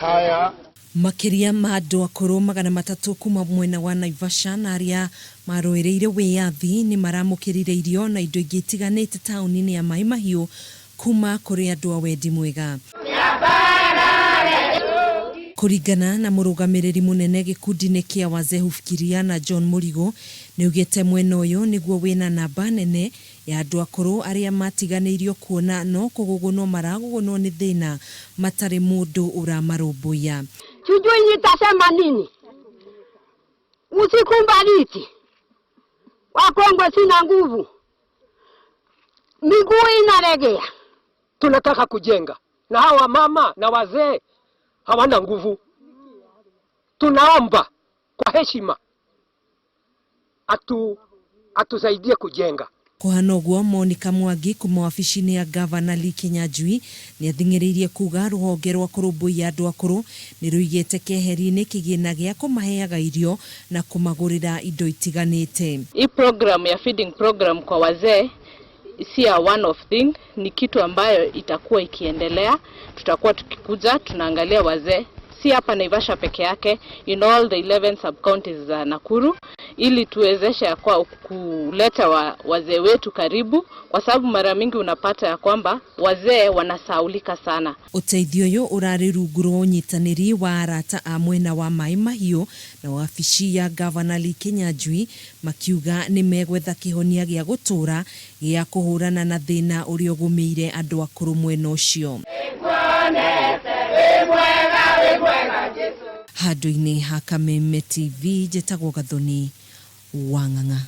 Haya. Makiria ma andu akuru 300 kuma mwena wa Naivasha na aria maroereire wiathi ni maramukirire irio na indo ingi itiganite tauni-ini ya Mai Mahiu kuma kuri andu a wendi mwega. Kuringana na murugamiriri munene gikundi-ini kia Wazee Hufikiria na John Murigo niugite mwena uyu niguo wina namba nene ya andu akuru aria matiganeirio kuona no kugugunwo maragugunwo ni thina matari mundu uramarumbuya. Sijui nitasema nini. Usikumbaliti. Wakongwe sina nguvu. Miguu inalegea. Tunataka kujenga. Na hawa mama na wazee hawana nguvu. Tunaomba kwa heshima atusaidie kujenga. Kuhana uguo Monica Mwangi kuma wabici-ini ya Gavana Lee Kinyanjui ni athing'iriirie kuga ruhonge rwa kurumbuia andu akuru ni ruigite keheri-ini kigina gia kumaheaga irio na kumagurira indo itiganite. Hii program ya feeding program kwa wazee si a one of thing, ni kitu ambayo itakuwa ikiendelea. Tutakuwa tukikuja tunaangalia wazee si hapa Naivasha peke yake, in all the 11 sub counties za Nakuru, ili tuwezeshe kwa kuleta wazee wetu karibu, kwa sababu mara mingi unapata ya kwamba wazee wanasaulika sana. Uteithio uyu urari rungu rwa unyitaniri wa arata a mwena wa Mai Mahiu na wabici ya Gavana Lee Kinyanjui makiuga ni megwetha kihonia gia gutura gia kuhurana na thina uria ugumiire andu akuru mwena ucio. Handu-ini ha Kameme TV, Njĩtagwo Gathoni Wang'ang'a.